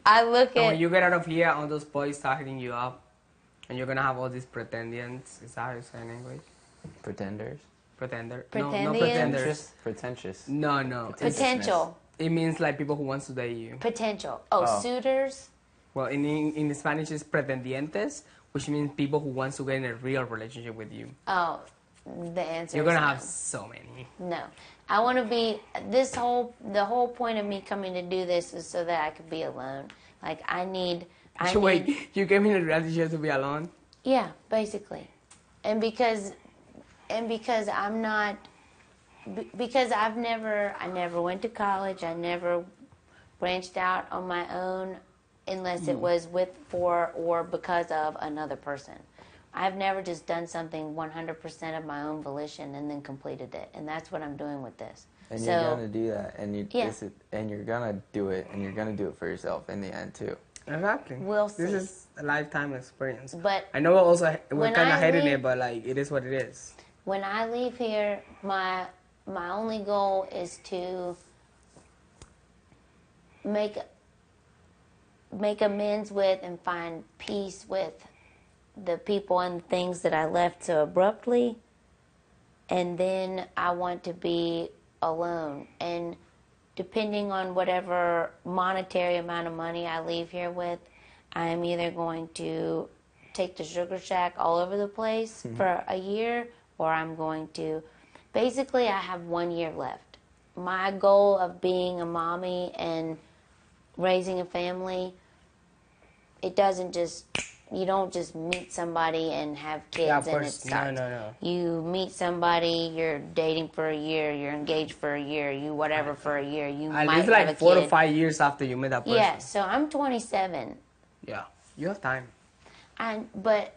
I look And at when you get out of here, all those boys start hitting you up, and you're gonna have all these pretendians. Is that how you say in English? Pretenders. Pretender? No, no Pretendians? pretenders. Pretentious. No, no. potential. It means like people who wants to date you. Potential. Oh, suitors. Well, in Spanish it's pretendientes, which means people who wants to get in a real relationship with you. Oh, the answer. You're is gonna no. have so many. No, I want to be the whole point of me coming to do this is so that I could be alone. Like I need. Wait, you came in a relationship to be alone? Yeah, basically, and because I'm not. Because I never went to college. I never branched out on my own unless it was for or because of another person. I've never just done something 100% of my own volition and then completed it. And that's what I'm doing with this. And you're going to do that. And, and you're going to do it. And you're going to do it for yourself in the end, too. Exactly. We'll see. This is a lifetime experience. But I know we're kind of hating it, but like it is what it is. When I leave here, my only goal is to make amends with and find peace with the people and things that I left so abruptly, and then I want to be alone. And depending on whatever monetary amount of money I leave here with, I am either going to take the sugar shack all over the place for a year, or I'm going to... Basically, I have 1 year left. My goal of being a mommy and raising a family, it doesn't just... You don't just meet somebody and have kids and it starts. No. You meet somebody, you're dating for a year, you're engaged for a year, you whatever for a year. You At might least have like a 4 kid. to 5 years after you met that person. Yeah, so I'm 27. Yeah, you have time. But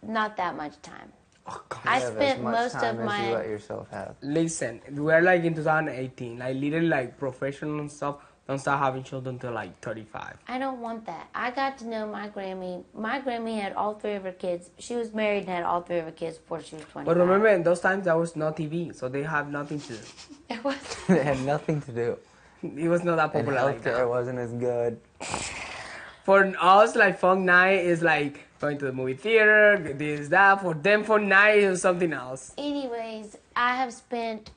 not that much time. Oh, God. I You have spent as much most time of as you my... let yourself have. Listen, we're like in 2018. Like literally like professional and stuff don't start having children until like 35. I don't want that. I got to know my Grammy. My Grammy had all 3 of her kids. She was married and had all 3 of her kids before she was 25. But remember, in those times there was no TV, so they have nothing to do. It was... They had nothing to do. It was not that And popular like healthcare that. wasn't as good. For us, like fun night is like going to the movie theater, this, that. For them, fun night is something else. Anyways, I have spent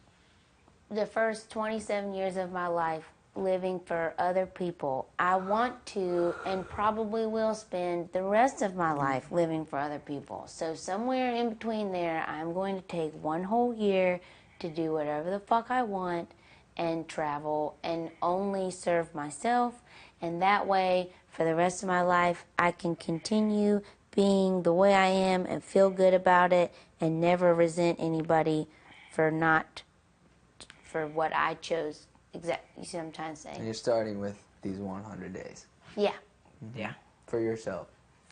the first 27 years of my life living for other people. I want to and probably will spend the rest of my life living for other people. So somewhere in between there, I'm going to take 1 whole year to do whatever the fuck I want and travel and only serve myself. And that way, for the rest of my life, I can continue being the way I am and feel good about it and never resent anybody for what I chose. Exactly. You see what I'm trying to say? And you're starting with these 100 days. Yeah. Yeah. For yourself.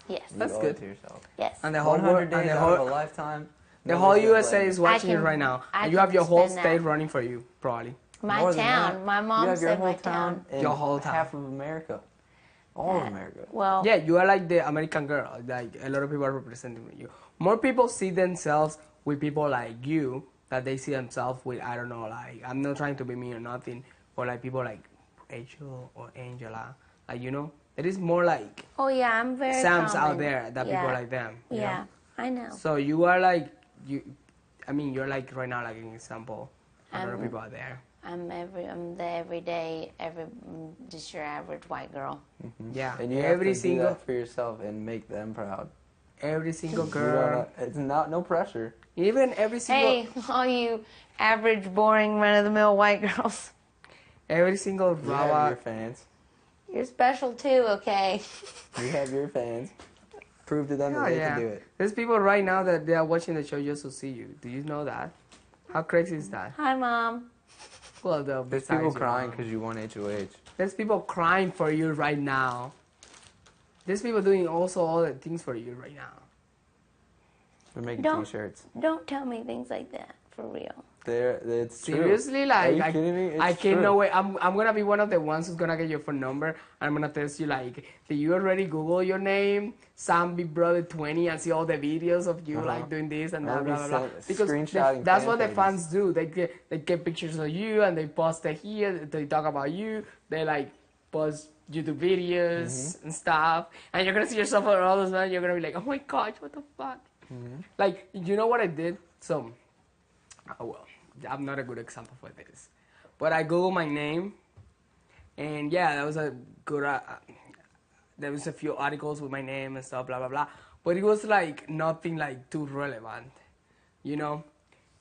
Yes. You That's owe good. it to yourself. Yes. And the whole 100 world, days and the out of a whole, lifetime. the whole USA is watching you can- right now. I And you can have your whole spend state that. running for you, probably. My More than town. that, My you mom have your said whole my town. and Your whole town. half of America. All of America. Well, Yeah, you are like the American girl. Like a lot of people are representing you. More people see themselves with people like you that they see themselves with. I don't know. Like I'm not trying to be mean or nothing, or like people like Rachel or Angela. Like there is more like oh yeah, I'm very Sam's common. out there that people like them. you Yeah, know? I know. So you are like you're like right now like an example. A lot of I'm- people out there. I'm the everyday, just your average white girl. Yeah, And you every have to do single that for yourself and make them proud. every single You girl, don't- it's no pressure. even every single Hey, all you average, boring, run-of-the-mill white girls, every single You have your Rawa. fans. you're special too, okay? You have your fans. Prove to them that Oh, they yeah. can do it. There's people right now that they are watching the show just to see you. Do you know that? How crazy is that? Hi, Mom. Well, There's besides people your crying mom. because you won HOH. There's people crying for you right now. There's people doing also all the things for you right now. We're making Don't- t-shirts. Don't tell me things like that, for real. It's true. Seriously, Are like you kidding me? It's I can't true. know way. I'm gonna be one of the ones who's gonna get your phone number. I'm gonna text you like, did you already Google your name, Sam Big Brother 20, and see all the videos of you like doing this and that, I'll be blah blah blah. Because screenshotting that's fan what the pages. fans do. They get pictures of you and they post it here. They talk about you. They like post YouTube videos and stuff, and you're gonna see yourself on all those videos. You're gonna be like, oh my gosh, what the fuck? Like, you know what I did? So, well, I'm not a good example for this, but I Googled my name, and yeah, that was a good. There was a few articles with my name and stuff, blah blah blah. But it was like nothing like too relevant, you know.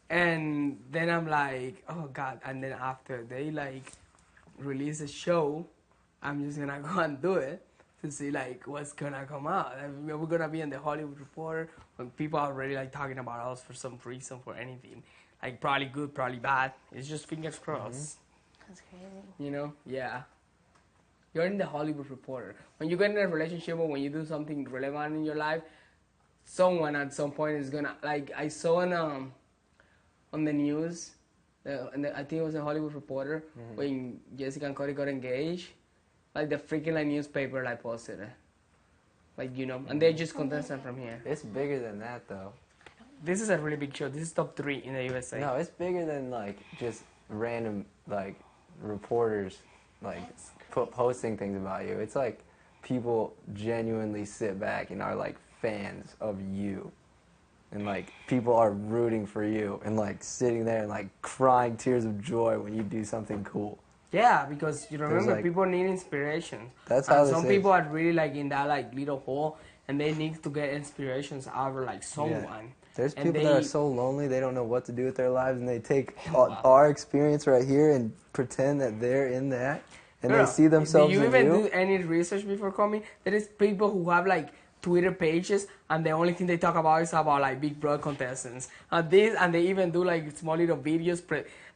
And then I'm like, oh god. And then after they like release a show, I'm just gonna go and do it to see like what's gonna come out. And we're gonna be in the Hollywood Reporter when people are already like talking about us for some reason, for anything, like probably good, probably bad. It's just fingers crossed. That's crazy. You know? Yeah. You're in the Hollywood Reporter. When you get in a relationship or when you do something relevant in your life, someone at some point is gonna, like, I saw on the news, I think it was a Hollywood Reporter, when Jessica and Cody got engaged, like the freaking like newspaper like posted it. Like, you know, and they're just contestants from here. It's bigger than that though. This is a really big show. This is top 3 in the USA. No, it's bigger than like just random like reporters like posting things about you. It's like people genuinely sit back and are like fans of you. And like people are rooting for you and like sitting there and like crying tears of joy when you do something cool. Yeah, because you remember like, people need inspiration. That's how and this some is. people are really like in that like little hole and they need to get inspirations out of like someone. Yeah. There's And people that are so lonely they don't know what to do with their lives, and they take our experience right here and pretend that they're in that, and Girl, they see themselves do you in even you. do any research before coming? There is people who have like Twitter pages, and the only thing they talk about is about like Big Brother contestants, and they even do like small little videos,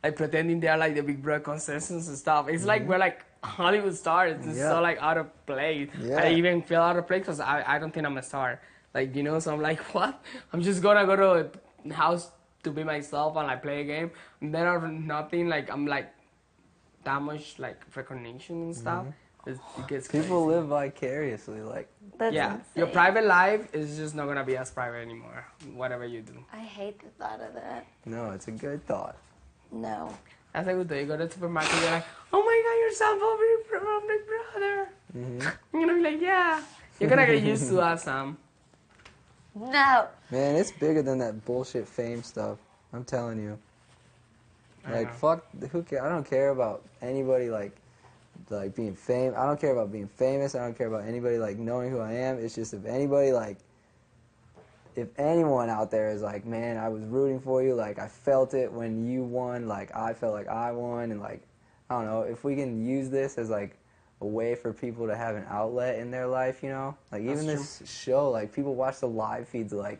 like pretending they're like the Big Brother contestants and stuff. It's like we're like Hollywood stars. It's so like out of place. Yeah. I even feel out of place because I don't think I'm a star. Like, you know, so I'm like, what? I'm just gonna go to a house to be myself and like play a game, and then out of nothing, like I'm like that much like recognition and stuff. It gets People crazy. live vicariously, like That's Yeah, insane. your private life is just not gonna be as private anymore. Whatever you do, I hate the thought of that. no, it's a good thought. No. that's a good thing. You go to the supermarket, you're like, oh my god, you're Sam from Big Brother. You're gonna be like, yeah. You're gonna get used to that, Sam. No. Man, it's bigger than that bullshit fame stuff. I'm telling you. I Like, know. fuck, who care? I don't care about anybody, like being famous. I don't care about being famous. I don't care about anybody, like, knowing who I am. It's just if anybody, like, if anyone out there is like, man, I was rooting for you, like, I felt it when you won, like, I felt like I won, and, like, I don't know, if we can use this as, like, a way for people to have an outlet in their life, you know? Like, even this show, like, people watch the live feeds, like,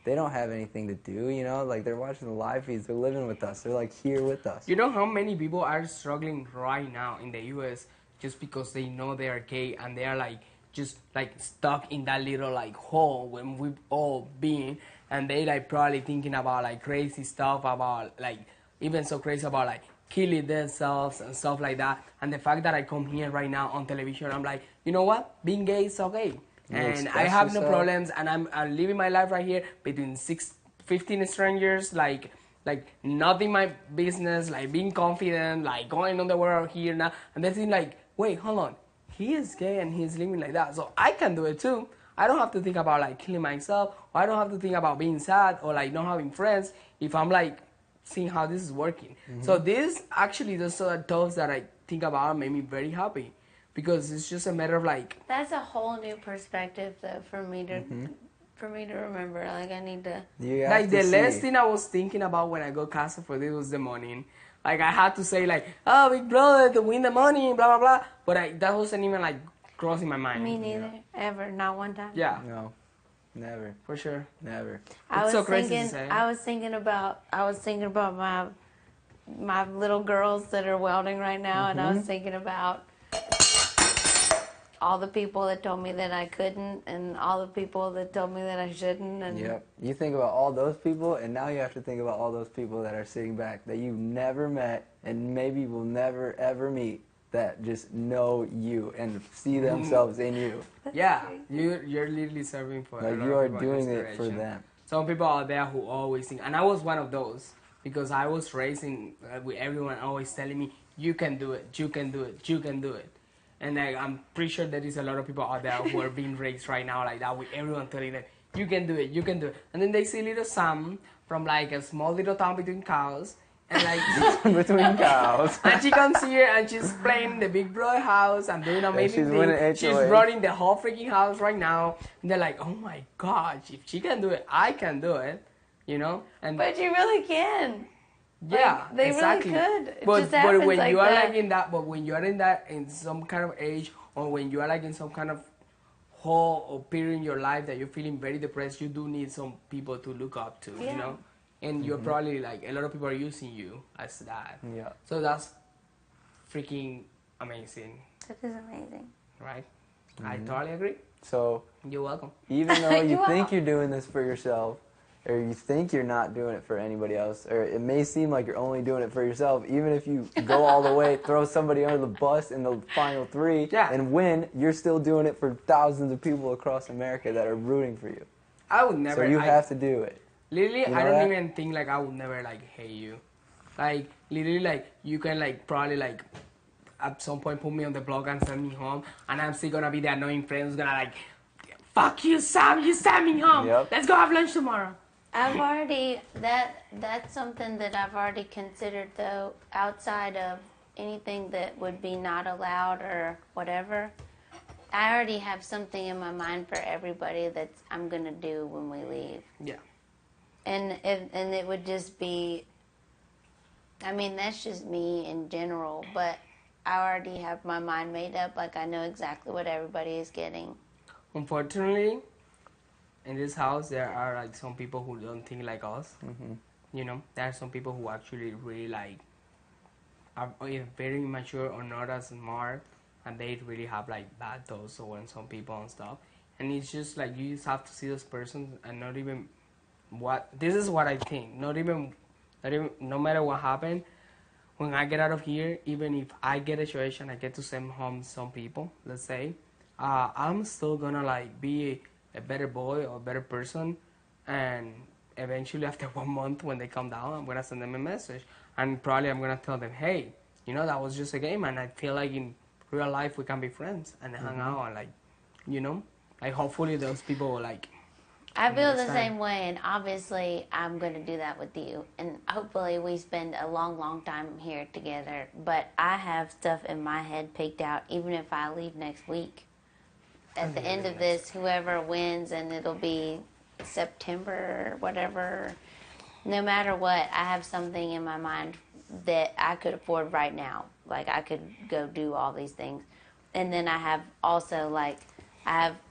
they don't have anything to do, you know? Like, they're watching the live feeds. They're living with us. They're, like, here with us. You know how many people are struggling right now in the US just because they know they are gay and they are like just like stuck in that little like hole when we've all been, and they like probably thinking about like crazy stuff about like even so crazy about like killing themselves and stuff like that. And the fact that I come here right now on television, I'm like, you know what? Being gay is okay. And I have no problems, and I'm living my life right here between 15 strangers, like nothing my business, like being confident, like going on the world here now, and they think like, wait, hold on, he is gay and he's living like that, so I can do it too. I don't have to think about like killing myself, or I don't have to think about being sad or like not having friends if I'm like seeing how this is working. So this actually the sort of thoughts that I think about made me very happy. Because it's just a matter of like... That's a whole new perspective though for me to remember. Like I need to... Like the last thing I was thinking about when I got casted for this was the money. Like I had to say like, oh, Big Brother to win the money, blah, blah, blah. But that wasn't even like crossing my mind. Me neither. Ever. Not one time. Yeah. No. Never. For sure. Never. I was so crazy thinking, to say. I was thinking about my little girls that are welding right now, and I was thinking about all the people that told me that I couldn't, and all the people that told me that I shouldn't. And Yep. You think about all those people, and now you have to think about all those people that are sitting back that you've never met and maybe will never ever meet, that just know you and see themselves in you. Yeah, you're literally serving for Like a lot you of are people doing it for inspiration. them. Some people out there who always think, and I was one of those, because I was raising with everyone always telling me, you can do it, you can do it, you can do it. And like, I'm pretty sure there is a lot of people out there who are being raised right now like that, with everyone telling them, you can do it, you can do it. And then they see little Sam from like a small little town between cows, and like between cows. and she comes here and she's playing the big brother house and doing amazing she's winning things. She's HOH. running the whole freaking house right now. And they're like, oh my gosh, if she can do it, I can do it. You know? And But you really can. yeah, Like, they exactly. really could. It But just happens when like you are that. like in that, but when you are in that, in some kind of age, or when you are like in some kind of hole or period in your life that you're feeling very depressed, you do need some people to look up to, Yeah. you know? And you're probably like, a lot of people are using you as that. Yeah. So that's freaking amazing, That is amazing. right? I totally agree. So You're welcome. even though you You think are. you're doing this for yourself, or you think you're not doing it for anybody else, or it may seem like you're only doing it for yourself, even if you go all the way, throw somebody under the bus in the final three, Yeah. and win, you're still doing it for thousands of people across America that are rooting for you. I would never. So you I, have to do it. Literally, You know I don't that? even think like I would never like hate you. Like literally, like you can like probably like at some point put me on the block and send me home, and I'm still gonna be the annoying friend who's gonna like, fuck you, Sam, you sent me home. Yep. Let's go have lunch tomorrow. I've already that's something that I've already considered though, outside of anything that would be not allowed or whatever. I already have something in my mind for everybody that I'm gonna do when we leave. Yeah. And it would just be, I mean, that's just me in general, but I already have my mind made up. Like, I know exactly what everybody is getting. Unfortunately, in this house, there are like some people who don't think like us. You know, there are some people who actually really like are either very immature or not as smart, and they really have like bad thoughts on some people and stuff. And it's just like you just have to see those persons and not even what. This is what I think. Not even, no matter what happened. When I get out of here, even if I get a situation, I get to send home some people, let's say, I'm still gonna like be a better boy or a better person, and eventually after 1 month when they come down, I'm gonna send them a message, and probably I'm gonna tell them, hey, you know, that was just a game, and I feel like in real life we can be friends and hang out and like, you know, like hopefully those people will like. I feel the Understand. same way, and obviously I'm going to do that with you. And hopefully we spend a long, long time here together. But I have stuff in my head picked out, even if I leave next week. At the end of this, whoever wins, and it'll be September or whatever, no matter what, I have something in my mind that I could afford right now. Like, I could go do all these things. And then I have also, like,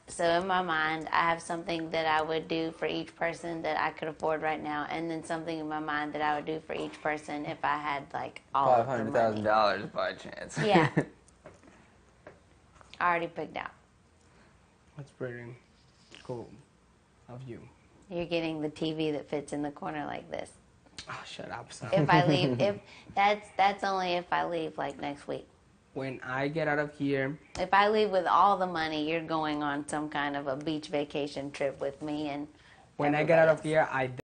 so in my mind, I have something that I would do for each person that I could afford right now, and then something in my mind that I would do for each person if I had like all of the money. $500,000 by chance. Yeah, I already picked out. That's pretty cool of you. You're getting the TV that fits in the corner like this. Oh, shut up, Sam. If I leave, if that's only if I leave like next week. When I get out of here, If I leave with all the money, you're going on some kind of a beach vacation trip with me and. when I get out of everybody else. here, I